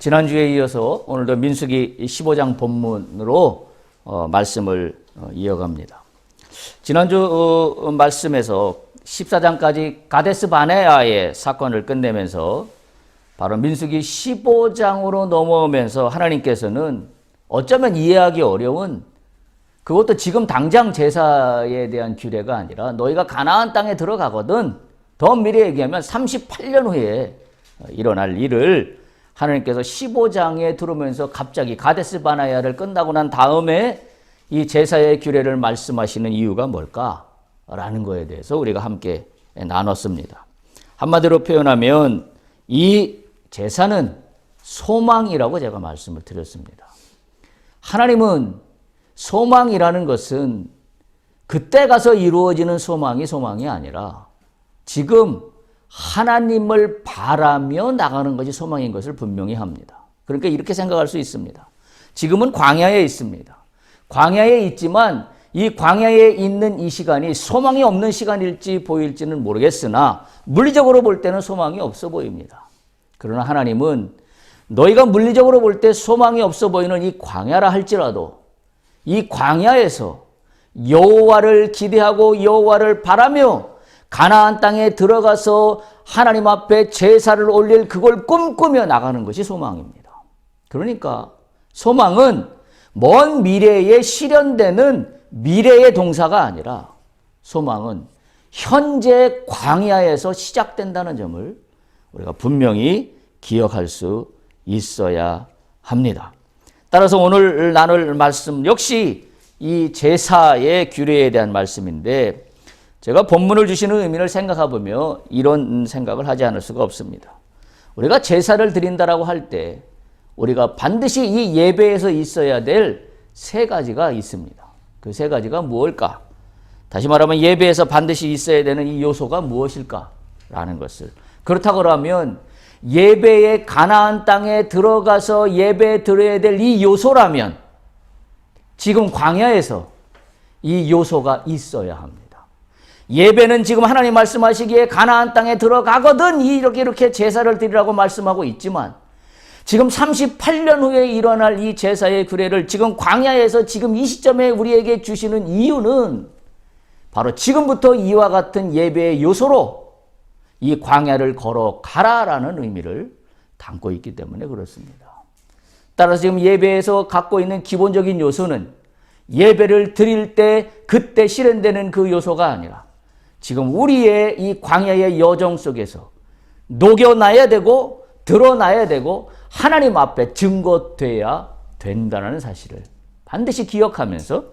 지난주에 이어서 오늘도 민수기 15장 본문으로 말씀을 이어갑니다. 지난주 말씀에서 14장까지 가데스 바네아의 사건을 끝내면서 바로 민수기 15장으로 넘어오면서 하나님께서는 어쩌면 이해하기 어려운, 그것도 지금 당장 제사에 대한 규례가 아니라 너희가 가나안 땅에 들어가거든, 더 미래 얘기하면 38년 후에 일어날 일을 하나님께서 15장에 들어오면서 갑자기 가데스 바네아를 끝나고 난 다음에 이 제사의 규례를 말씀하시는 이유가 뭘까라는 거에 대해서 우리가 함께 나눴습니다. 한마디로 표현하면 이 제사는 소망이라고 제가 말씀을 드렸습니다. 하나님은 소망이라는 것은 그때 가서 이루어지는 소망이 아니라 지금 하나님을 바라며 나가는 것이 소망인 것을 분명히 합니다. 그러니까 이렇게 생각할 수 있습니다. 지금은 광야에 있습니다. 광야에 있지만 이 광야에 있는 이 시간이 소망이 없는 시간일지 보일지는 모르겠으나 물리적으로 볼 때는 소망이 없어 보입니다. 그러나 하나님은 너희가 물리적으로 볼 때 소망이 없어 보이는 이 광야라 할지라도 이 광야에서 여호와를 기대하고 여호와를 바라며 가나안 땅에 들어가서 하나님 앞에 제사를 올릴 그걸 꿈꾸며 나가는 것이 소망입니다. 그러니까 소망은 먼 미래에 실현되는 미래의 동사가 아니라 소망은 현재 광야에서 시작된다는 점을 우리가 분명히 기억할 수 있어야 합니다. 따라서 오늘 나눌 말씀 역시 이 제사의 규례에 대한 말씀인데, 제가 본문을 주시는 의미를 생각해 보며 이런 생각을 하지 않을 수가 없습니다. 우리가 제사를 드린다라고 할 때 우리가 반드시 이 예배에서 있어야 될 세 가지가 있습니다. 그 세 가지가 무엇일까? 다시 말하면 예배에서 반드시 있어야 되는 이 요소가 무엇일까라는 것을, 그렇다고 하면 예배의 가나안 땅에 들어가서 예배 드려야 될 이 요소라면 지금 광야에서 이 요소가 있어야 합니다. 예배는 지금 하나님 말씀하시기에 가나안 땅에 들어가거든 이렇게 제사를 드리라고 말씀하고 있지만, 지금 38년 후에 일어날 이 제사의 규례를 지금 광야에서 지금 이 시점에 우리에게 주시는 이유는 바로 지금부터 이와 같은 예배의 요소로 이 광야를 걸어가라라는 의미를 담고 있기 때문에 그렇습니다. 따라서 지금 예배에서 갖고 있는 기본적인 요소는 예배를 드릴 때 그때 실현되는 그 요소가 아니라 지금 우리의 이 광야의 여정 속에서 녹여놔야 되고 드러나야 되고 하나님 앞에 증거돼야 된다는 사실을 반드시 기억하면서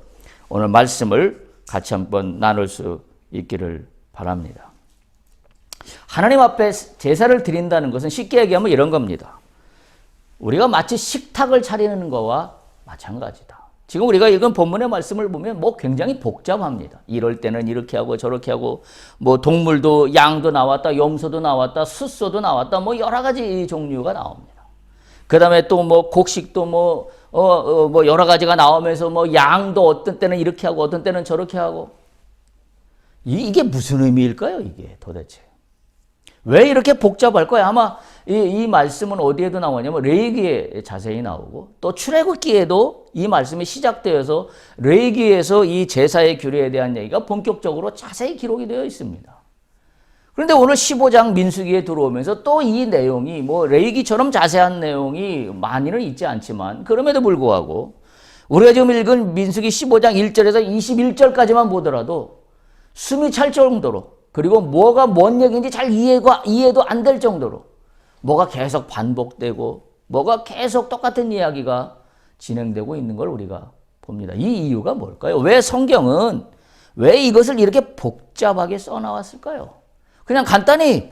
오늘 말씀을 같이 한번 나눌 수 있기를 바랍니다. 하나님 앞에 제사를 드린다는 것은 쉽게 얘기하면 이런 겁니다. 우리가 마치 식탁을 차리는 것과 마찬가지다. 지금 우리가 읽은 본문의 말씀을 보면 굉장히 복잡합니다. 이럴 때는 이렇게 하고 저렇게 하고 동물도 양도 나왔다, 염소도 나왔다, 숫소도 나왔다, 여러 가지 종류가 나옵니다. 그 다음에 또 곡식도 여러 가지가 나오면서 양도 어떤 때는 이렇게 하고 어떤 때는 저렇게 하고, 이게 무슨 의미일까요? 이게 도대체 왜 이렇게 복잡할까요? 아마 이 말씀은 어디에도 나오냐면 레위기에 자세히 나오고, 또 출애굽기에도 이 말씀이 시작되어서 레위기에서 이 제사의 규례에 대한 얘기가 본격적으로 자세히 기록이 되어 있습니다. 그런데 오늘 15장 민수기에 들어오면서 또 이 내용이 레위기처럼 자세한 내용이 많이는 있지 않지만, 그럼에도 불구하고 우리가 지금 읽은 민수기 15장 1절에서 21절까지만 보더라도 숨이 찰 정도로, 그리고 뭐가 뭔 얘기인지 잘 이해도 안 될 정도로 뭐가 계속 반복되고 뭐가 계속 똑같은 이야기가 진행되고 있는 걸 우리가 봅니다. 이 이유가 뭘까요? 왜 성경은 왜 이것을 이렇게 복잡하게 써나왔을까요? 그냥 간단히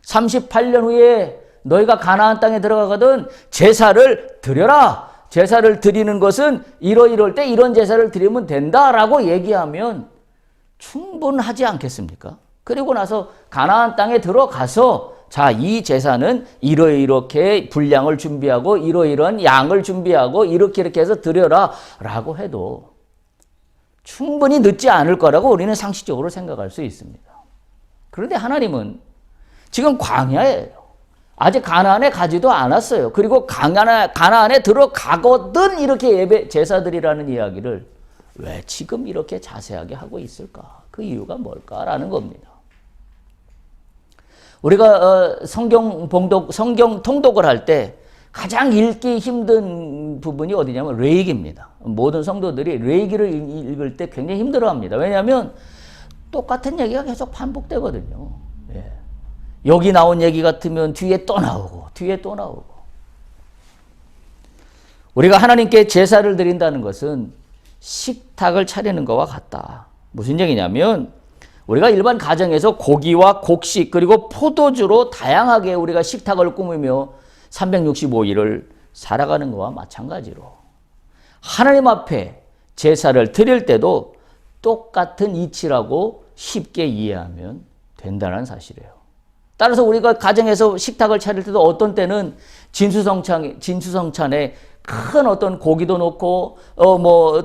38년 후에 너희가 가나안 땅에 들어가거든 제사를 드려라. 제사를 드리는 것은 이럴 때 이런 제사를 드리면 된다라고 얘기하면 충분하지 않겠습니까? 그리고 나서 가나안 땅에 들어가서 자, 이 제사는 이렇게 분량을 준비하고 이러이러한 양을 준비하고 이렇게 해서 드려라 라고 해도 충분히 늦지 않을 거라고 우리는 상식적으로 생각할 수 있습니다. 그런데 하나님은 지금 광야예요. 아직 가나안에 가지도 않았어요. 그리고 가나안에 들어가거든 이렇게 예배 제사드리라는 이야기를 왜 지금 이렇게 자세하게 하고 있을까? 그 이유가 뭘까라는 겁니다. 우리가 성경 통독을 할 때 가장 읽기 힘든 부분이 어디냐면 레위기입니다. 모든 성도들이 레위기를 읽을 때 굉장히 힘들어합니다. 왜냐하면 똑같은 얘기가 계속 반복되거든요. 예. 여기 나온 얘기 같으면 뒤에 또 나오고 뒤에 또 나오고. 우리가 하나님께 제사를 드린다는 것은 식탁을 차리는 것과 같다. 무슨 얘기냐면 우리가 일반 가정에서 고기와 곡식 그리고 포도주로 다양하게 우리가 식탁을 꾸미며 365일을 살아가는 것과 마찬가지로 하나님 앞에 제사를 드릴 때도 똑같은 이치라고 쉽게 이해하면 된다는 사실이에요. 따라서 우리가 가정에서 식탁을 차릴 때도 어떤 때는 진수성찬에 큰 어떤 고기도 넣고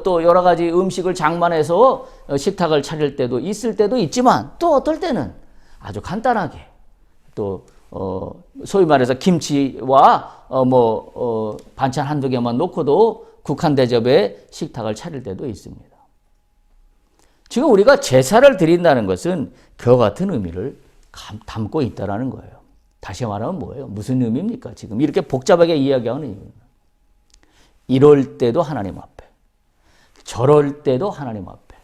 또 여러 가지 음식을 장만해서 식탁을 차릴 때도 있을 때도 있지만 또 어떨 때는 아주 간단하게 또 소위 말해서 김치와 반찬 한두 개만 놓고도 국한 대접에 식탁을 차릴 때도 있습니다. 지금 우리가 제사를 드린다는 것은 그와 같은 의미를 담고 있다는 거예요. 다시 말하면 뭐예요? 무슨 의미입니까? 지금 이렇게 복잡하게 이야기하는 이유는 이럴 때도 하나님 앞에, 저럴 때도 하나님 앞에.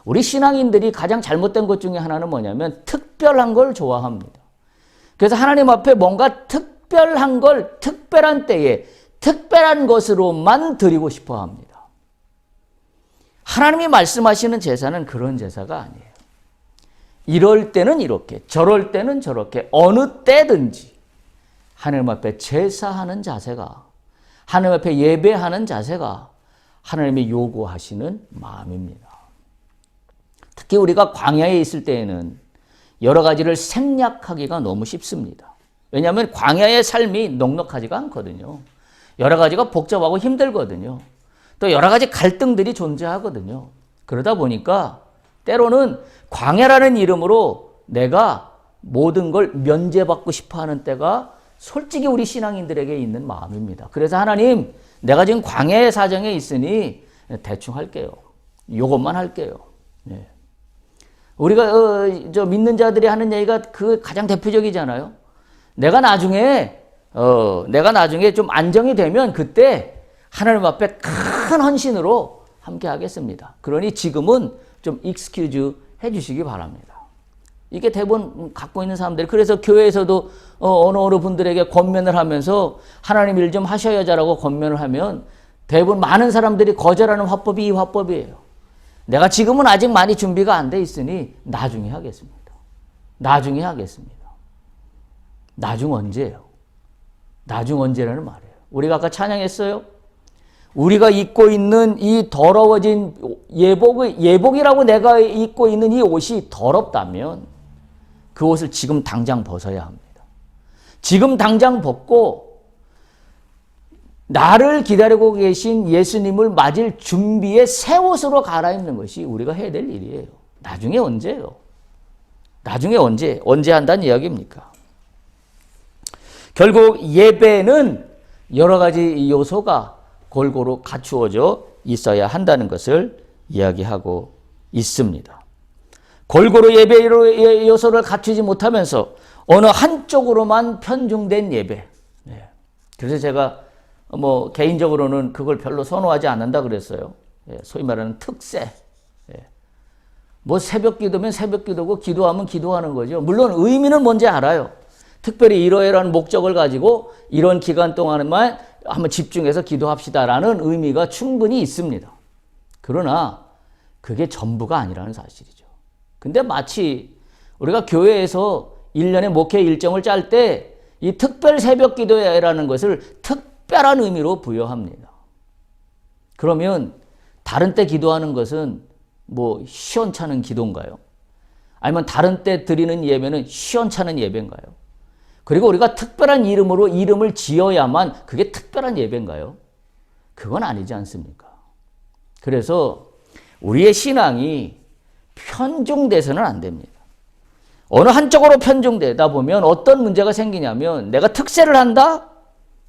우리 신앙인들이 가장 잘못된 것 중에 하나는 뭐냐면 특별한 걸 좋아합니다. 그래서 하나님 앞에 뭔가 특별한 걸 특별한 때에 특별한 것으로만 드리고 싶어 합니다. 하나님이 말씀하시는 제사는 그런 제사가 아니에요. 이럴 때는 이렇게, 저럴 때는 저렇게, 어느 때든지 하나님 앞에 제사하는 자세가, 하나님 앞에 예배하는 자세가 하나님이 요구하시는 마음입니다. 특히 우리가 광야에 있을 때에는 여러 가지를 생략하기가 너무 쉽습니다. 왜냐하면 광야의 삶이 넉넉하지가 않거든요. 여러 가지가 복잡하고 힘들거든요. 또 여러 가지 갈등들이 존재하거든요. 그러다 보니까 때로는 광야라는 이름으로 내가 모든 걸 면제받고 싶어하는 때가 솔직히 우리 신앙인들에게 있는 마음입니다. 그래서 하나님, 내가 지금 광야의 사정에 있으니 대충 할게요. 이것만 할게요. 네. 우리가 믿는 자들이 하는 얘기가 그 가장 대표적이잖아요. 내가 나중에 좀 안정이 되면 그때 하나님 앞에 큰 헌신으로 함께 하겠습니다. 그러니 지금은 좀 익스큐즈 해주시기 바랍니다. 이게 대부분 갖고 있는 사람들이, 그래서 교회에서도 어느 분들에게 권면을 하면서 하나님 일 좀 하셔야자라고 권면을 하면 대부분 많은 사람들이 거절하는 화법이 이 화법이에요. 내가 지금은 아직 많이 준비가 안 돼 있으니 나중에 하겠습니다. 나중에 하겠습니다. 나중 언제예요? 나중 언제라는 말이에요. 우리가 아까 찬양했어요. 우리가 입고 있는 이 더러워진 예복이라고 내가 입고 있는 이 옷이 더럽다면 그 옷을 지금 당장 벗어야 합니다. 지금 당장 벗고 나를 기다리고 계신 예수님을 맞을 준비의 새 옷으로 갈아입는 것이 우리가 해야 될 일이에요. 나중에 언제예요? 나중에 언제 한다는 이야기입니까? 결국 예배는 여러 가지 요소가 골고루 갖추어져 있어야 한다는 것을 이야기하고 있습니다. 골고루 예배 요소를 갖추지 못하면서 어느 한쪽으로만 편중된 예배. 네. 그래서 제가 개인적으로는 그걸 별로 선호하지 않는다 그랬어요. 예, 소위 말하는 특세. 예. 새벽 기도면 새벽 기도고 기도하면 기도하는 거죠. 물론 의미는 뭔지 알아요. 특별히 이러이러한 목적을 가지고 이런 기간 동안에만 한번 집중해서 기도합시다라는 의미가 충분히 있습니다. 그러나 그게 전부가 아니라는 사실이죠. 근데 마치 우리가 교회에서 1년의 목회 일정을 짤 때 이 특별 새벽 기도회라는 것을 특별한 의미로 부여합니다. 그러면 다른 때 기도하는 것은 시원찮은 기도인가요? 아니면 다른 때 드리는 예배는 시원찮은 예배인가요? 그리고 우리가 특별한 이름으로 이름을 지어야만 그게 특별한 예배인가요? 그건 아니지 않습니까? 그래서 우리의 신앙이 편중돼서는 안 됩니다. 어느 한쪽으로 편중되다 보면 어떤 문제가 생기냐면 내가 특세를 한다?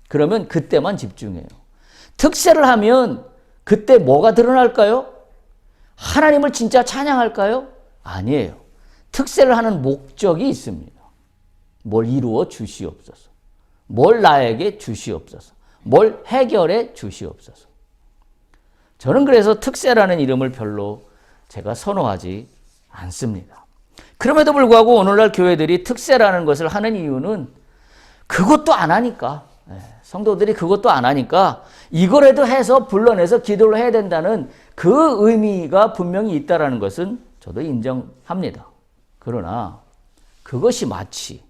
그러면 그때만 집중해요. 특세를 하면 그때 뭐가 드러날까요? 하나님을 진짜 찬양할까요? 아니에요. 특세를 하는 목적이 있습니다. 뭘 이루어 주시옵소서. 뭘 나에게 주시옵소서. 뭘 해결해 주시옵소서. 저는 그래서 특세라는 이름을 별로 제가 선호하지 않습니다. 그럼에도 불구하고 오늘날 교회들이 특세라는 것을 하는 이유는 그것도 안 하니까, 성도들이 그것도 안 하니까 이거라도 해서 불러내서 기도를 해야 된다는 그 의미가 분명히 있다는 것은 저도 인정합니다. 그러나 그것이 마치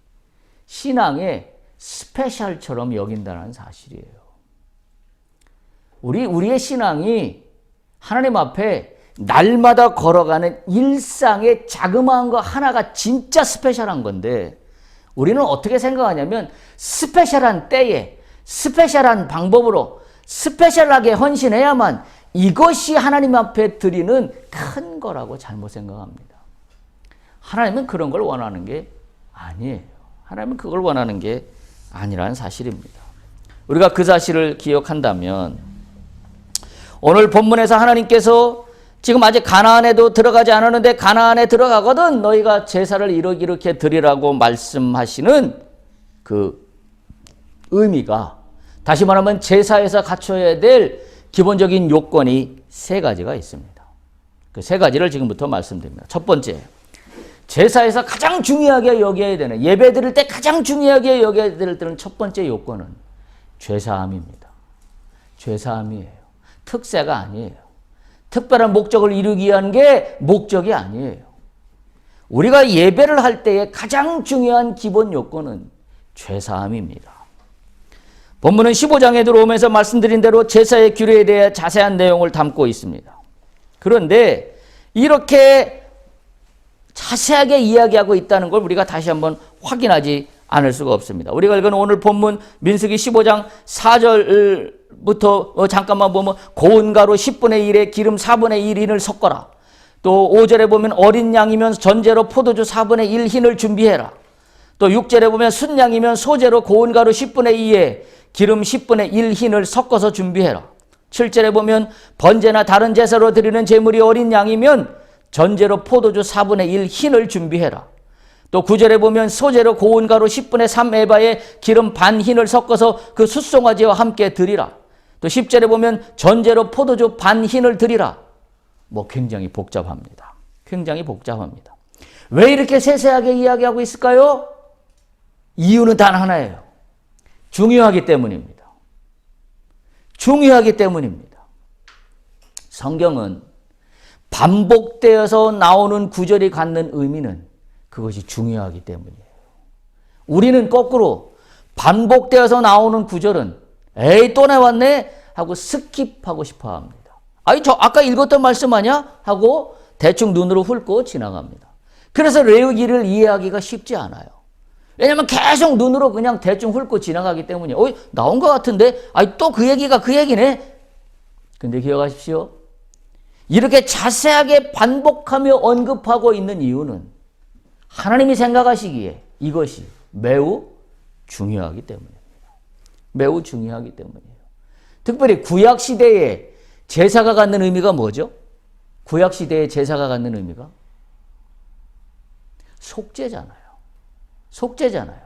신앙의 스페셜처럼 여긴다는 사실이에요. 우리의 신앙이 하나님 앞에 날마다 걸어가는 일상의 자그마한 거 하나가 진짜 스페셜한 건데 우리는 어떻게 생각하냐면 스페셜한 때에 스페셜한 방법으로 스페셜하게 헌신해야만 이것이 하나님 앞에 드리는 큰 거라고 잘못 생각합니다. 하나님은 그런 걸 원하는 게 아니에요. 하나님은 그걸 원하는 게 아니라는 사실입니다. 우리가 그 사실을 기억한다면 오늘 본문에서 하나님께서 지금 아직 가나안에도 들어가지 않았는데 가나안에 들어가거든 너희가 제사를 이렇게 드리라고 말씀하시는 그 의미가 다시 말하면 제사에서 갖춰야 될 기본적인 요건이 세 가지가 있습니다. 그 세 가지를 지금부터 말씀드립니다. 첫 번째, 제사에서 가장 중요하게 여겨야 되는 예배 드릴 때 가장 중요하게 여겨야 될 첫 번째 요건은 죄사함입니다. 죄사함이에요. 특세가 아니에요. 특별한 목적을 이루기 위한 게 목적이 아니에요. 우리가 예배를 할 때의 가장 중요한 기본 요건은 죄사함입니다. 본문은 15장에 들어오면서 말씀드린 대로 제사의 규례에 대해 자세한 내용을 담고 있습니다. 그런데 이렇게 자세하게 이야기하고 있다는 걸 우리가 다시 한번 확인하지 않을 수가 없습니다. 우리가 읽은 오늘 본문 민수기 15장 4절부터 잠깐만 보면 고운 가루 10분의 1에 기름 4분의 1 흰을 섞어라. 또 5절에 보면 어린 양이면 전제로 포도주 4분의 1 흰을 준비해라. 또 6절에 보면 순양이면 소재로 고운 가루 10분의 2에 기름 10분의 1 흰을 섞어서 준비해라. 7절에 보면 번제나 다른 제사로 드리는 제물이 어린 양이면 전제로 포도주 4분의 1 흰을 준비해라. 또 9절에 보면 소재로 고운 가루 10분의 3 에바에 기름 반 흰을 섞어서 그 숫송아지와 함께 드리라. 또 10절에 보면 전제로 포도주 반 흰을 드리라. 굉장히 복잡합니다. 굉장히 복잡합니다. 왜 이렇게 세세하게 이야기하고 있을까요? 이유는 단 하나예요. 중요하기 때문입니다. 중요하기 때문입니다. 성경은 반복되어서 나오는 구절이 갖는 의미는 그것이 중요하기 때문이에요. 우리는 거꾸로 반복되어서 나오는 구절은 에이 또 나왔네 하고 스킵하고 싶어 합니다. 아니 저 아까 읽었던 말씀 아니야? 하고 대충 눈으로 훑고 지나갑니다. 그래서 레위기를 이해하기가 쉽지 않아요. 왜냐하면 계속 눈으로 그냥 대충 훑고 지나가기 때문이에요. 나온 것 같은데 아니 또 그 얘기가 그 얘기네. 근데 기억하십시오. 이렇게 자세하게 반복하며 언급하고 있는 이유는 하나님이 생각하시기에 이것이 매우 중요하기 때문입니다. 매우 중요하기 때문이에요. 특별히 구약시대에 제사가 갖는 의미가 뭐죠? 구약시대에 제사가 갖는 의미가 속죄잖아요. 속죄잖아요.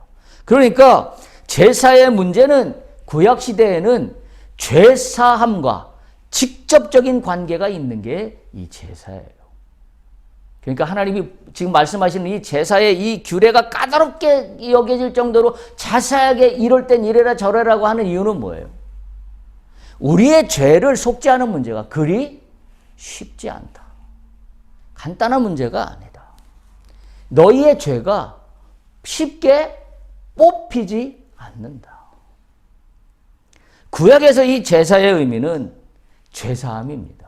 그러니까 제사의 문제는 구약시대에는 죄사함과 직접적인 관계가 있는 게 이 제사예요. 그러니까 하나님이 지금 말씀하시는 이 제사의 이 규례가 까다롭게 여겨질 정도로 자세하게 이럴 땐 이래라 저래라고 하는 이유는 뭐예요? 우리의 죄를 속죄하는 문제가 그리 쉽지 않다. 간단한 문제가 아니다. 너희의 죄가 쉽게 뽑히지 않는다. 구약에서 이 제사의 의미는 죄사함입니다.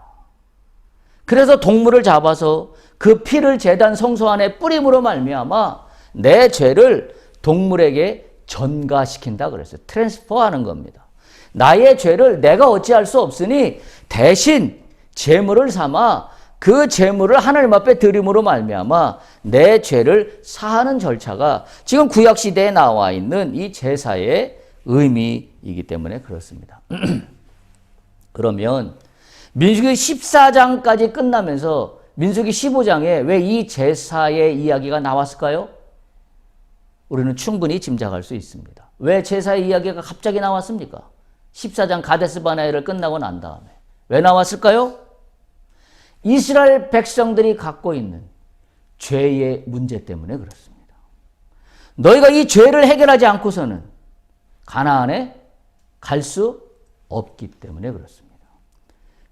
그래서 동물을 잡아서 그 피를 제단 성소 안에 뿌림으로 말미암아 내 죄를 동물에게 전가시킨다 그랬어요. 트랜스퍼하는 겁니다. 나의 죄를 내가 어찌할 수 없으니 대신 제물을 삼아 그 제물을 하나님 앞에 드림으로 말미암아 내 죄를 사하는 절차가 지금 구약시대에 나와 있는 이 제사의 의미이기 때문에 그렇습니다. 그러면 민수기 14장까지 끝나면서 민수기 15장에 왜 이 제사의 이야기가 나왔을까요? 우리는 충분히 짐작할 수 있습니다. 왜 제사의 이야기가 갑자기 나왔습니까? 14장 가데스 바네아를 끝나고 난 다음에. 왜 나왔을까요? 이스라엘 백성들이 갖고 있는 죄의 문제 때문에 그렇습니다. 너희가 이 죄를 해결하지 않고서는 가나안에 갈 수 없기 때문에 그렇습니다.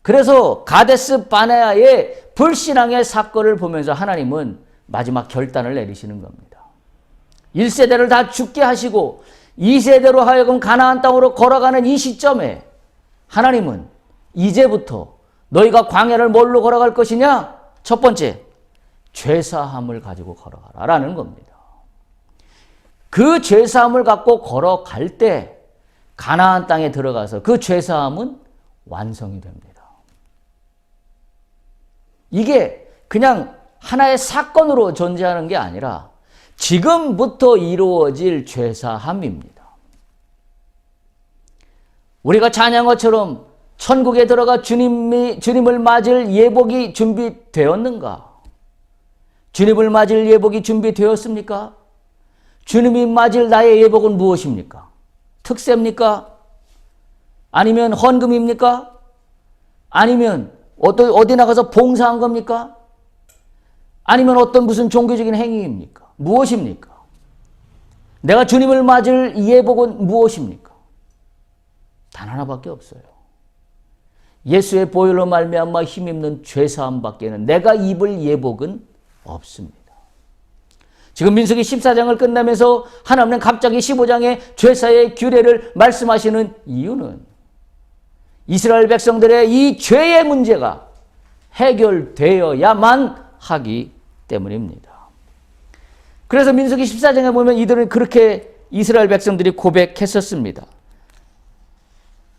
그래서 가데스 바네아의 불신앙의 사건을 보면서 하나님은 마지막 결단을 내리시는 겁니다. 1세대를 다 죽게 하시고 2세대로 하여금 가나안 땅으로 걸어가는 이 시점에 하나님은 이제부터 너희가 광야를 뭘로 걸어갈 것이냐? 첫 번째, 죄사함을 가지고 걸어가라 라는 겁니다. 그 죄사함을 갖고 걸어갈 때 가나안 땅에 들어가서 그 죄사함은 완성이 됩니다. 이게 그냥 하나의 사건으로 존재하는 게 아니라 지금부터 이루어질 죄사함입니다. 우리가 찬양어처럼 천국에 들어가 주님을 맞을 예복이 준비되었는가? 주님을 맞을 예복이 준비되었습니까? 주님이 맞을 나의 예복은 무엇입니까? 특세입니까? 아니면 헌금입니까? 아니면 어디 나가서 봉사한 겁니까? 아니면 어떤 무슨 종교적인 행위입니까? 무엇입니까? 내가 주님을 맞을 예복은 무엇입니까? 단 하나밖에 없어요. 예수의 보혈로 말미암아 힘입는 죄사함 밖에는 내가 입을 예복은 없습니다. 지금 민수기 14장을 끝나면서 하나님은 갑자기 15장에 죄사의 규례를 말씀하시는 이유는 이스라엘 백성들의 이 죄의 문제가 해결되어야만 하기 때문입니다. 그래서 민수기 14장에 보면 이들은 그렇게 이스라엘 백성들이 고백했었습니다.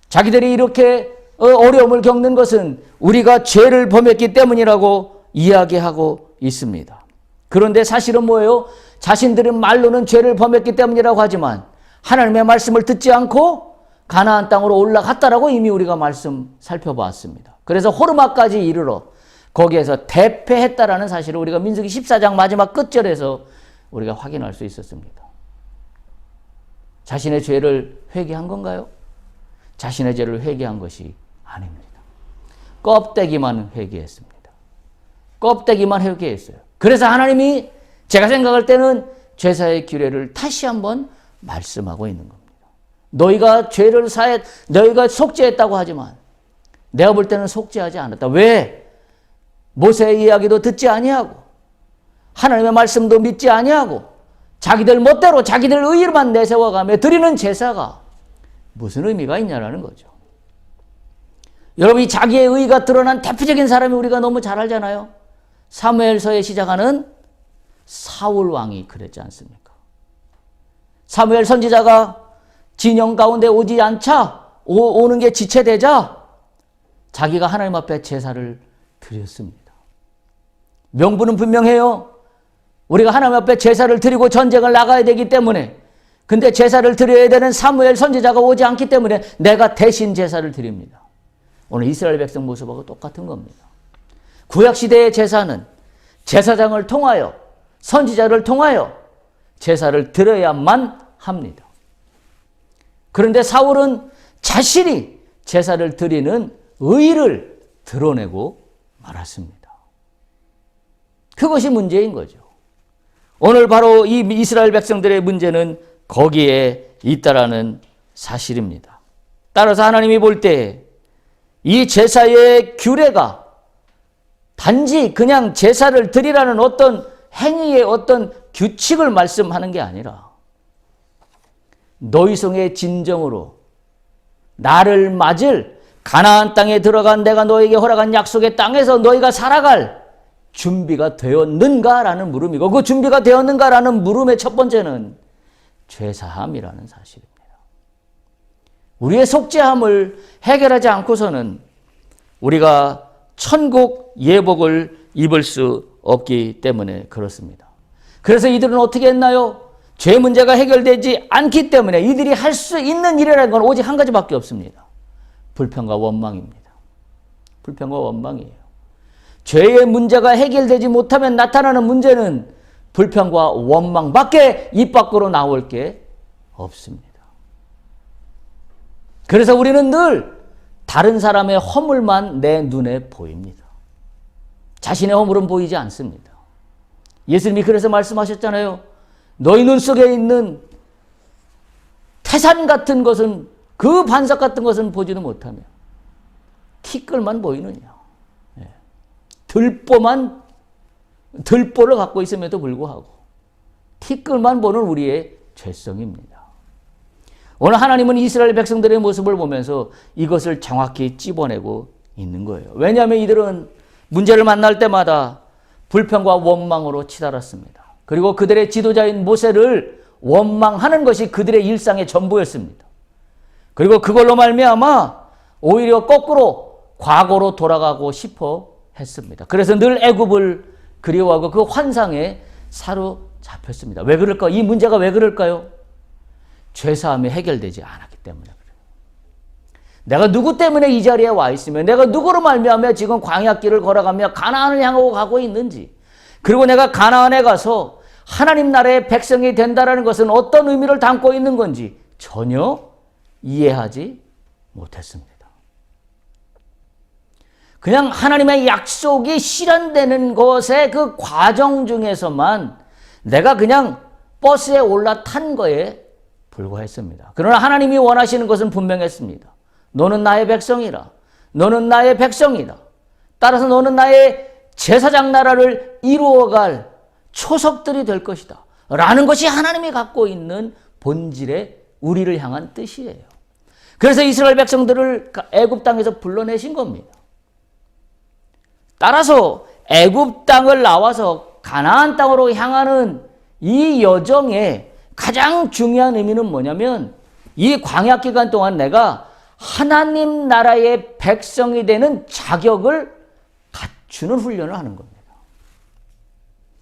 자기들이 이렇게 어려움을 겪는 것은 우리가 죄를 범했기 때문이라고 이야기하고 있습니다. 그런데 사실은 뭐예요? 자신들은 말로는 죄를 범했기 때문이라고 하지만 하나님의 말씀을 듣지 않고 가나안 땅으로 올라갔다라고 이미 우리가 말씀 살펴봤습니다. 그래서 호르마까지 이르러 거기에서 대패했다라는 사실을 우리가 민수기 14장 마지막 끝절에서 우리가 확인할 수 있었습니다. 자신의 죄를 회개한 건가요? 자신의 죄를 회개한 것이 아닙니다. 껍데기만 회개했습니다. 껍데기만 회개했어요. 그래서 하나님이 제가 생각할 때는 죄사의 규례를 다시 한번 말씀하고 있는 겁니다. 너희가 죄를 너희가 속죄했다고 하지만 내가 볼 때는 속죄하지 않았다. 왜? 모세의 이야기도 듣지 아니하고 하나님의 말씀도 믿지 아니하고 자기들 멋대로 자기들 의의만 내세워가며 드리는 제사가 무슨 의미가 있냐라는 거죠. 여러분, 이 자기의 의의가 드러난 대표적인 사람이 우리가 너무 잘 알잖아요. 사무엘서에 시작하는 사울 왕이 그랬지 않습니까? 사무엘 선지자가 진영 가운데 오지 않자 오는 게 지체되자 자기가 하나님 앞에 제사를 드렸습니다. 명분은 분명해요. 우리가 하나님 앞에 제사를 드리고 전쟁을 나가야 되기 때문에, 근데 제사를 드려야 되는 사무엘 선지자가 오지 않기 때문에 내가 대신 제사를 드립니다. 오늘 이스라엘 백성 모습하고 똑같은 겁니다. 구약시대의 제사는 제사장을 통하여 선지자를 통하여 제사를 드려야만 합니다. 그런데 사울은 자신이 제사를 드리는 의의를 드러내고 말았습니다. 그것이 문제인 거죠. 오늘 바로 이 이스라엘 백성들의 문제는 거기에 있다라는 사실입니다. 따라서 하나님이 볼 때 이 제사의 규례가 단지 그냥 제사를 드리라는 어떤 행위의 어떤 규칙을 말씀하는 게 아니라 너희 성의 진정으로 나를 맞을 가나안 땅에 들어간 내가 너에게 허락한 약속의 땅에서 너희가 살아갈 준비가 되었는가라는 물음이고, 그 준비가 되었는가라는 물음의 첫 번째는 죄사함이라는 사실입니다. 우리의 속죄함을 해결하지 않고서는 우리가 천국 예복을 입을 수 없기 때문에 그렇습니다. 그래서 이들은 어떻게 했나요? 죄 문제가 해결되지 않기 때문에 이들이 할 수 있는 일이라는 건 오직 한 가지밖에 없습니다. 불평과 원망입니다. 불평과 원망이에요. 죄의 문제가 해결되지 못하면 나타나는 문제는 불평과 원망밖에 입 밖으로 나올 게 없습니다. 그래서 우리는 늘 다른 사람의 허물만 내 눈에 보입니다. 자신의 허물은 보이지 않습니다. 예수님이 그래서 말씀하셨잖아요. 너희 눈 속에 있는 태산 같은 것은, 그 반석 같은 것은 보지도 못하며 티끌만 보이느냐. 들보를 갖고 있음에도 불구하고 티끌만 보는 우리의 죄성입니다. 오늘 하나님은 이스라엘 백성들의 모습을 보면서 이것을 정확히 찝어내고 있는 거예요. 왜냐하면 이들은 문제를 만날 때마다 불평과 원망으로 치달았습니다. 그리고 그들의 지도자인 모세를 원망하는 것이 그들의 일상의 전부였습니다. 그리고 그걸로 말미암아 오히려 거꾸로 과거로 돌아가고 싶어 했습니다. 그래서 늘 애굽을 그리워하고 그 환상에 사로잡혔습니다. 왜 그럴까? 이 문제가 왜 그럴까요? 죄사함이 해결되지 않았기 때문에 그래요. 내가 누구 때문에 이 자리에 와 있으며, 내가 누구로 말미암아 지금 광야길을 걸어가며 가나안을 향하고 가고 있는지, 그리고 내가 가나안에 가서 하나님 나라의 백성이 된다는 것은 어떤 의미를 담고 있는 건지 전혀 이해하지 못했습니다. 그냥 하나님의 약속이 실현되는 것의 그 과정 중에서만 내가 그냥 버스에 올라탄 거에 불과했습니다. 그러나 하나님이 원하시는 것은 분명했습니다. 너는 나의 백성이라. 너는 나의 백성이다. 따라서 너는 나의 제사장 나라를 이루어갈 초석들이 될 것이다. 라는 것이 하나님이 갖고 있는 본질의 우리를 향한 뜻이에요. 그래서 이스라엘 백성들을 애굽 땅에서 불러내신 겁니다. 따라서 애굽 땅을 나와서 가나안 땅으로 향하는 이 여정의 가장 중요한 의미는 뭐냐면, 이 광야 기간 동안 내가 하나님 나라의 백성이 되는 자격을 갖추는 훈련을 하는 겁니다.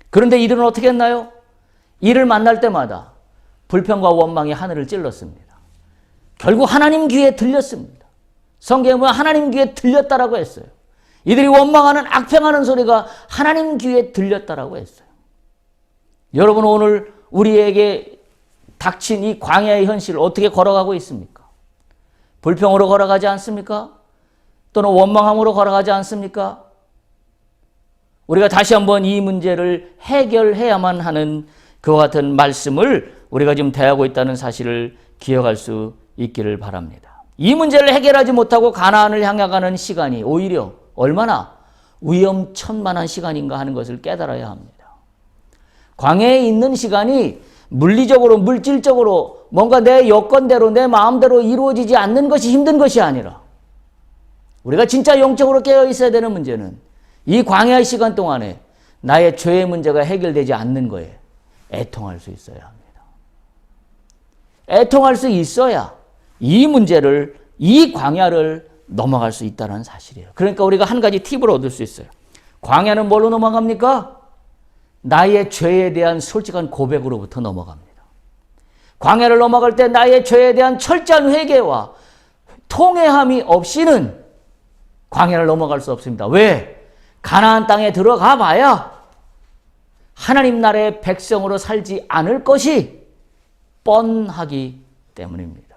그런데 이들은 어떻게 했나요? 이를 만날 때마다 불평과 원망이 하늘을 찔렀습니다. 결국 하나님 귀에 들렸습니다. 성경에 보면 하나님 귀에 들렸다라고 했어요. 이들이 원망하는, 악평하는 소리가 하나님 귀에 들렸다라고 했어요. 여러분, 오늘 우리에게 닥친 이 광야의 현실을 어떻게 걸어가고 있습니까? 불평으로 걸어가지 않습니까? 또는 원망함으로 걸어가지 않습니까? 우리가 다시 한번 이 문제를 해결해야만 하는 그와 같은 말씀을 우리가 지금 대하고 있다는 사실을 기억할 수 있기를 바랍니다. 이 문제를 해결하지 못하고 가나안을 향해 가는 시간이 오히려 얼마나 위험천만한 시간인가 하는 것을 깨달아야 합니다. 광야에 있는 시간이 물리적으로, 물질적으로 뭔가 내 여건대로, 내 마음대로 이루어지지 않는 것이 힘든 것이 아니라, 우리가 진짜 영적으로 깨어 있어야 되는 문제는 이 광야의 시간 동안에 나의 죄의 문제가 해결되지 않는 거에 애통할 수 있어야 합니다. 애통할 수 있어야 이 문제를, 이 광야를 넘어갈 수 있다는 사실이에요. 그러니까 우리가 한 가지 팁을 얻을 수 있어요. 광야는 뭘로 넘어갑니까? 나의 죄에 대한 솔직한 고백으로부터 넘어갑니다. 광야를 넘어갈 때 나의 죄에 대한 철저한 회개와 통회함이 없이는 광야를 넘어갈 수 없습니다. 왜? 가나안 땅에 들어가 봐야 하나님 나라의 백성으로 살지 않을 것이 뻔하기 때문입니다.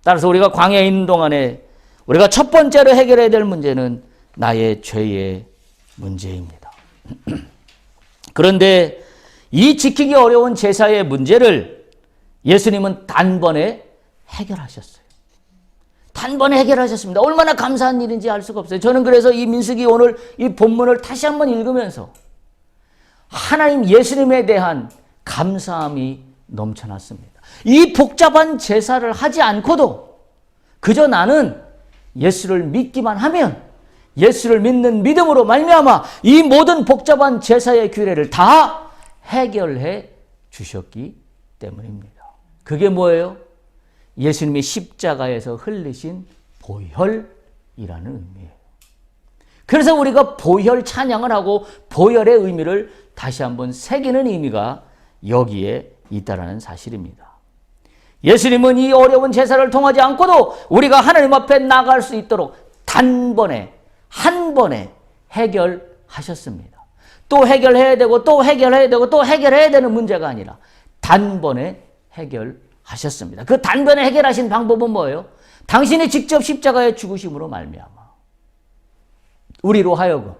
따라서 우리가 광야에 있는 동안에 우리가 첫 번째로 해결해야 될 문제는 나의 죄의 문제입니다. 그런데 이 지키기 어려운 제사의 문제를 예수님은 단번에 해결하셨어요. 단번에 해결하셨습니다. 얼마나 감사한 일인지 알 수가 없어요. 저는 그래서 이 민수기 오늘 이 본문을 다시 한번 읽으면서 하나님 예수님에 대한 감사함이 넘쳐났습니다. 이 복잡한 제사를 하지 않고도 그저 나는 예수를 믿기만 하면, 예수를 믿는 믿음으로 말미암아 이 모든 복잡한 제사의 규례를 다 해결해 주셨기 때문입니다. 그게 뭐예요? 예수님이 십자가에서 흘리신 보혈이라는 의미예요. 그래서 우리가 보혈 찬양을 하고 보혈의 의미를 다시 한번 새기는 의미가 여기에 있다는 사실입니다. 예수님은 이 어려운 제사를 통하지 않고도 우리가 하나님 앞에 나갈 수 있도록 단번에 한 번에 해결하셨습니다. 또 해결해야 되고 또 해결해야 되고 또 해결해야 되는 문제가 아니라 단번에 해결하셨습니다. 그 단번에 해결하신 방법은 뭐예요? 당신이 직접 십자가에 죽으심으로 말미암아 우리로 하여금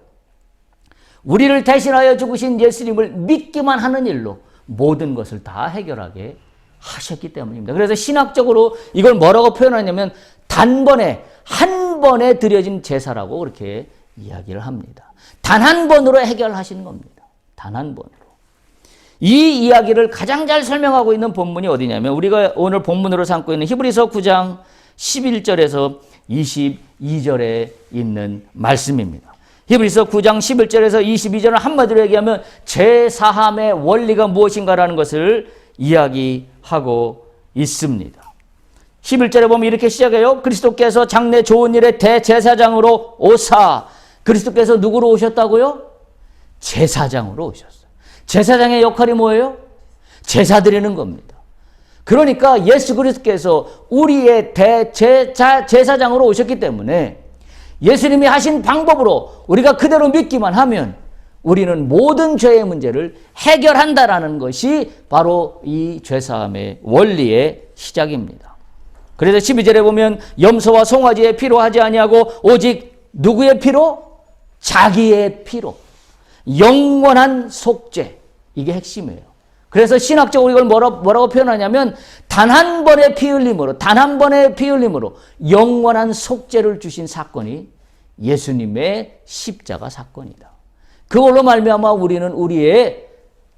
우리를 대신하여 죽으신 예수님을 믿기만 하는 일로 모든 것을 다 해결하게 하셨기 때문입니다. 그래서 신학적으로 이걸 뭐라고 표현하냐면 단번에 한 번에 드려진 제사라고 그렇게 이야기를 합니다. 단 한 번으로 해결하신 겁니다. 단 한 번으로. 이 이야기를 가장 잘 설명하고 있는 본문이 어디냐면 우리가 오늘 본문으로 삼고 있는 히브리서 9장 11절에서 22절에 있는 말씀입니다. 히브리서 9장 11절에서 22절은 한마디로 얘기하면 제사함의 원리가 무엇인가라는 것을 이야기하고 있습니다. 11절에 보면 이렇게 시작해요. 그리스도께서 장래 좋은 일의 대제사장으로 오사. 그리스도께서 누구로 오셨다고요? 제사장으로 오셨어요. 제사장의 역할이 뭐예요? 제사 드리는 겁니다. 그러니까 예수 그리스도께서 우리의 제사장으로 오셨기 때문에 예수님이 하신 방법으로 우리가 그대로 믿기만 하면 우리는 모든 죄의 문제를 해결한다라는 것이 바로 이 죄사함의 원리의 시작입니다. 그래서 12절에 보면 염소와 송아지의 피로 하지 아니하고 오직 누구의 피로? 자기의 피로. 영원한 속죄. 이게 핵심이에요. 그래서 신학적으로 이걸 뭐라고 표현하냐면 단 한 번의 피 흘림으로 단 한 번의 피 흘림으로 영원한 속죄를 주신 사건이 예수님의 십자가 사건이다. 그걸로 말미암아 우리는 우리의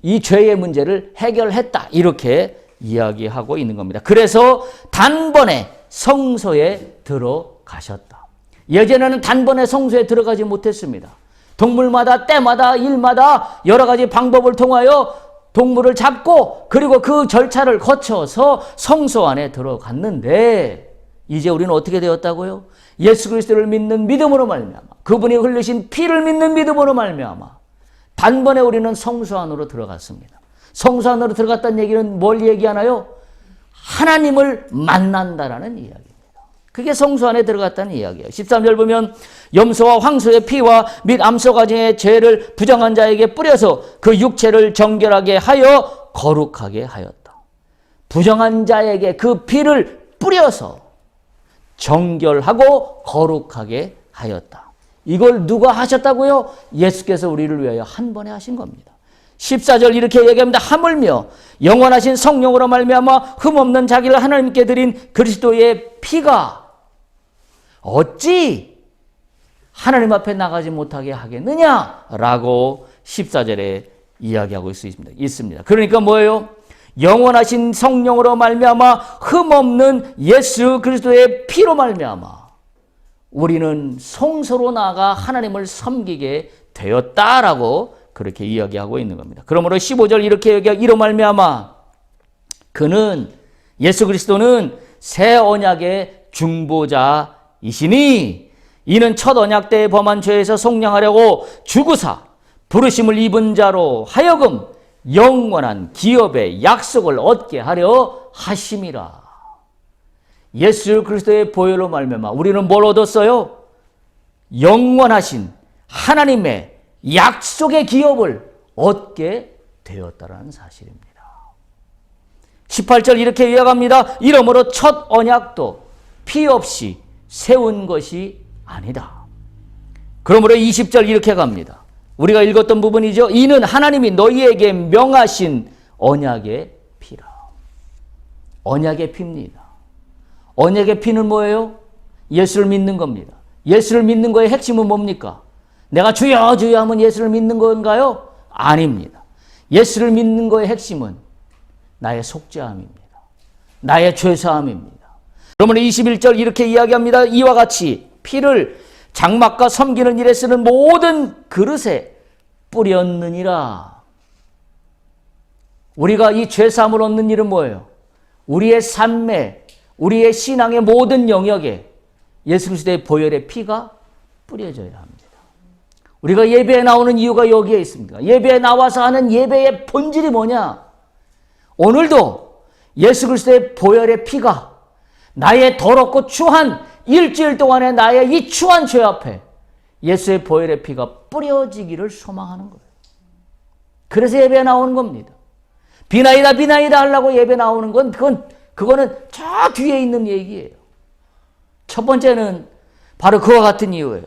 이 죄의 문제를 해결했다. 이렇게 이야기하고 있는 겁니다. 그래서 단번에 성소에 들어가셨다. 예전에는 단번에 성소에 들어가지 못했습니다. 동물마다 때마다 일마다 여러 가지 방법을 통하여 동물을 잡고 그리고 그 절차를 거쳐서 성소 안에 들어갔는데 이제 우리는 어떻게 되었다고요? 예수 그리스도를 믿는 믿음으로 말미암아 그분이 흘리신 피를 믿는 믿음으로 말미암아 단번에 우리는 성소 안으로 들어갔습니다. 성소 안으로 들어갔다는 얘기는 뭘 얘기하나요? 하나님을 만난다라는 이야기입니다. 그게 성소 안에 들어갔다는 이야기예요. 13절 보면 염소와 황소의 피와 및 암소가지의 죄를 부정한 자에게 뿌려서 그 육체를 정결하게 하여 거룩하게 하였다. 부정한 자에게 그 피를 뿌려서 정결하고 거룩하게 하였다. 이걸 누가 하셨다고요? 예수께서 우리를 위하여 한 번에 하신 겁니다. 14절 이렇게 얘기합니다. 하물며 영원하신 성령으로 말미암아 흠없는 자기를 하나님께 드린 그리스도의 피가 어찌 하나님 앞에 나가지 못하게 하겠느냐라고 14절에 이야기하고 있습니다. 그러니까 뭐예요? 영원하신 성령으로 말미암아 흠없는 예수 그리스도의 피로 말미암아 우리는 성소로 나아가 하나님을 섬기게 되었다라고 그렇게 이야기하고 있는 겁니다. 그러므로 15절 이렇게 얘기하고 이로 말미암아 그는 예수 그리스도는 새 언약의 중보자이시니 이는 첫 언약 때의 범한 죄에서 속량하려고 죽으사 부르심을 입은 자로 하여금 영원한 기업의 약속을 얻게 하려 하심이라. 예수 그리스도의 보혈로 말미암아 우리는 뭘 얻었어요? 영원하신 하나님의 약속의 기업을 얻게 되었다는 사실입니다. 18절 이렇게 이야기합니다. 이러므로 첫 언약도 피 없이 세운 것이 아니다. 그러므로 20절 이렇게 갑니다. 우리가 읽었던 부분이죠. 이는 하나님이 너희에게 명하신 언약의 피라. 언약의 피입니다. 언약의 피는 뭐예요? 예수를 믿는 겁니다. 예수를 믿는 거의 핵심은 뭡니까? 내가 주여 주여 하면 예수를 믿는 건가요? 아닙니다. 예수를 믿는 거의 핵심은 나의 속죄함입니다. 나의 죄사함입니다. 그러므로 21절 이렇게 이야기합니다. 이와 같이 피를 장막과 섬기는 일에 쓰는 모든 그릇에 뿌렸느니라. 우리가 이 죄사함을 얻는 일은 뭐예요? 우리의 삶에 우리의 신앙의 모든 영역에 예수 그리스도의 보혈의 피가 뿌려져야 합니다. 우리가 예배에 나오는 이유가 여기에 있습니다. 예배에 나와서 하는 예배의 본질이 뭐냐? 오늘도 예수 그리스도의 보혈의 피가 나의 더럽고 추한 일주일 동안의 나의 이 추한 죄 앞에 예수의 보혈의 피가 뿌려지기를 소망하는 거예요. 그래서 예배에 나오는 겁니다. 비나이다 비나이다 하려고 예배 나오는 건 그거는 저 뒤에 있는 얘기예요. 첫 번째는 바로 그와 같은 이유예요.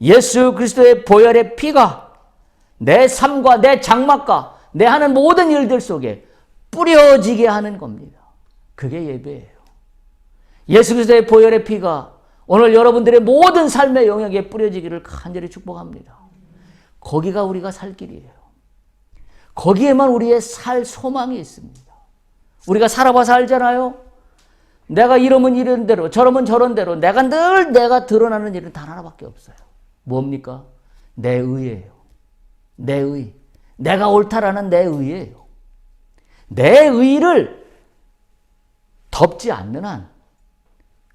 예수 그리스도의 보혈의 피가 내 삶과 내 장막과 내 하는 모든 일들 속에 뿌려지게 하는 겁니다. 그게 예배예요. 예수 그리스도의 보혈의 피가 오늘 여러분들의 모든 삶의 영역에 뿌려지기를 간절히 축복합니다. 거기가 우리가 살 길이에요. 거기에만 우리의 살 소망이 있습니다. 우리가 살아봐서 알잖아요. 내가 이러면 이런 대로 저러면 저런 대로 내가 드러나는 일은 단 하나밖에 없어요. 뭡니까? 내 의예요. 내 의. 내가 옳다라는 내 의예요. 내 의를 덮지 않는 한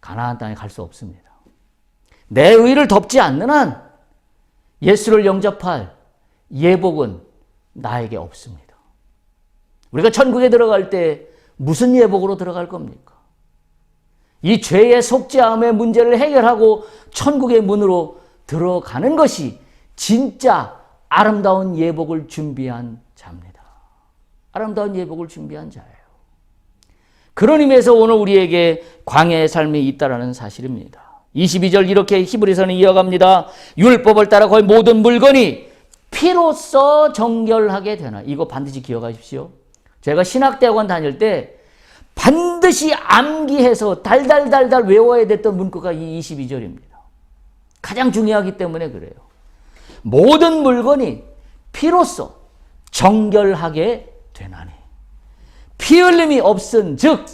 가나안 땅에 갈 수 없습니다. 내 의를 덮지 않는 한 예수를 영접할 예복은 나에게 없습니다. 우리가 천국에 들어갈 때 무슨 예복으로 들어갈 겁니까? 이 죄의 속죄함의 문제를 해결하고 천국의 문으로 들어가는 것이 진짜 아름다운 예복을 준비한 자입니다. 아름다운 예복을 준비한 자예요. 그런 의미에서 오늘 우리에게 광야의 삶이 있다는 사실입니다. 22절 이렇게 히브리서는 이어갑니다. 율법을 따라 거의 모든 물건이 피로써 정결하게 되나. 이거 반드시 기억하십시오. 제가 신학대학원 다닐 때 반드시 암기해서 달달달달 외워야 됐던 문구가 이 22절입니다. 가장 중요하기 때문에 그래요. 모든 물건이 피로써 정결하게 되나니 피 흘림이 없은 즉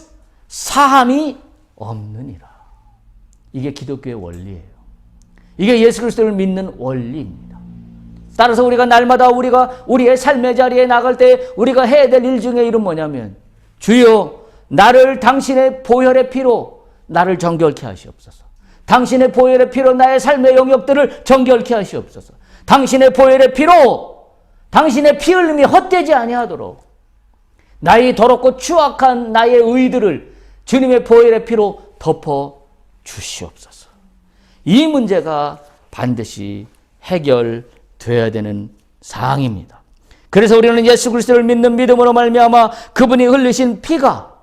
사함이 없느니라. 이게 기독교의 원리예요. 이게 예수 그리스도를 믿는 원리입니다. 따라서 우리가 날마다 우리의 삶의 자리에 나갈 때 우리가 해야 될 일 중에 일은 뭐냐면 주여 나를 당신의 보혈의 피로 나를 정결케 하시옵소서. 당신의 보혈의 피로 나의 삶의 영역들을 정결케 하시옵소서. 당신의 보혈의 피로 당신의 피 흘림이 헛되지 아니하도록 나의 더럽고 추악한 나의 의들을 주님의 보혈의 피로 덮어 주시옵소서. 이 문제가 반드시 해결되어야 되는 사항입니다. 그래서 우리는 예수 그리스도를 믿는 믿음으로 말미암아 그분이 흘리신 피가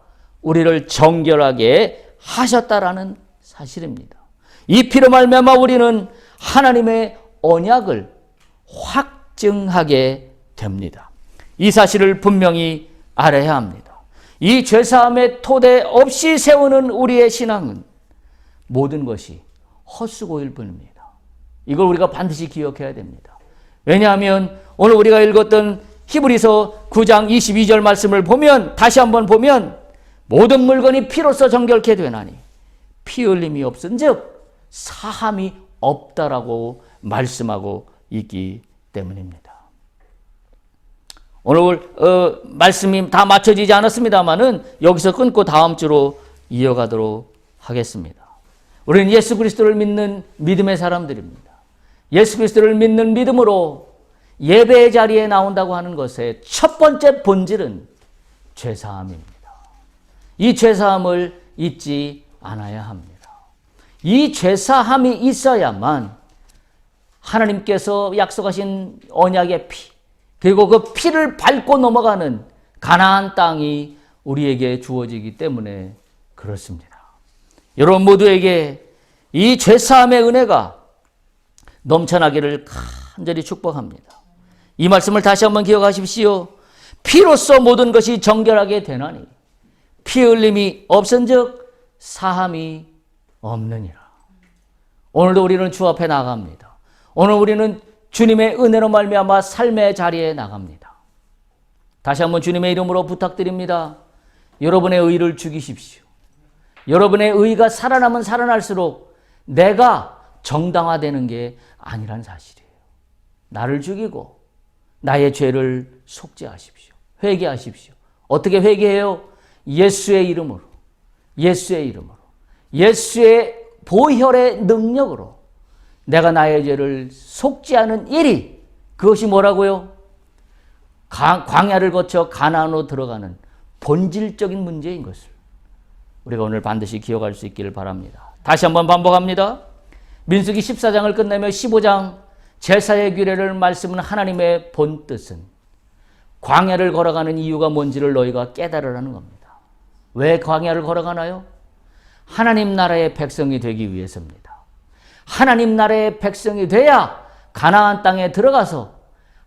우리를 정결하게 하셨다라는 사실입니다. 이 피로 말미암아 우리는 하나님의 언약을 확증하게 됩니다. 이 사실을 분명히 알아야 합니다. 이 죄사함의 토대 없이 세우는 우리의 신앙은 모든 것이 헛수고일 뿐입니다. 이걸 우리가 반드시 기억해야 됩니다. 왜냐하면 오늘 우리가 읽었던 히브리서 9장 22절 말씀을 보면 다시 한번 보면 모든 물건이 피로써 정결케 되나니 피 흘림이 없은즉 사함이 없다라고 말씀하고 있기 때문입니다. 오늘 말씀이 다 맞춰지지 않았습니다만은 여기서 끊고 다음 주로 이어가도록 하겠습니다. 우리는 예수 그리스도를 믿는 믿음의 사람들입니다. 예수 그리스도를 믿는 믿음으로 예배의 자리에 나온다고 하는 것의 첫 번째 본질은 죄사함입니다. 이 죄사함을 잊지 않아야 합니다. 이 죄사함이 있어야만 하나님께서 약속하신 언약의 피, 그리고 그 피를 밟고 넘어가는 가나안 땅이 우리에게 주어지기 때문에 그렇습니다. 여러분 모두에게 이 죄사함의 은혜가 넘쳐나기를 간절히 축복합니다. 이 말씀을 다시 한번 기억하십시오. 피로써 모든 것이 정결하게 되나니 피 흘림이 없은즉 사함이 없느니라. 오늘도 우리는 주 앞에 나갑니다. 오늘 우리는 주님의 은혜로 말미암아 삶의 자리에 나갑니다. 다시 한번 주님의 이름으로 부탁드립니다. 여러분의 의를 죽이십시오. 여러분의 의가 살아나면 살아날수록 내가 정당화되는 게 아니란 사실이에요. 나를 죽이고 나의 죄를 속죄하십시오. 회개하십시오. 어떻게 회개해요? 예수의 이름으로, 예수의 이름으로, 예수의 보혈의 능력으로 내가 나의 죄를 속죄하는 일이, 그것이 뭐라고요? 광야를 거쳐 가나안으로 들어가는 본질적인 문제인 것을 우리가 오늘 반드시 기억할 수 있기를 바랍니다. 다시 한번 반복합니다. 민수기 14장을 끝내며 15장 제사의 규례를 말씀은 하나님의 본뜻은 광야를 걸어가는 이유가 뭔지를 너희가 깨달으라는 겁니다. 왜 광야를 걸어가나요? 하나님 나라의 백성이 되기 위해서입니다. 하나님 나라의 백성이 돼야 가나안 땅에 들어가서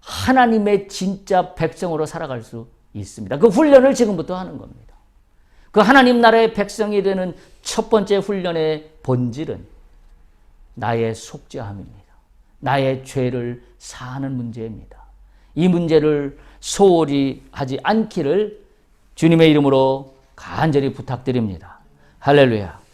하나님의 진짜 백성으로 살아갈 수 있습니다. 그 훈련을 지금부터 하는 겁니다. 그 하나님 나라의 백성이 되는 첫 번째 훈련의 본질은 나의 속죄함입니다. 나의 죄를 사하는 문제입니다. 이 문제를 소홀히 하지 않기를 주님의 이름으로 간절히 부탁드립니다. 할렐루야.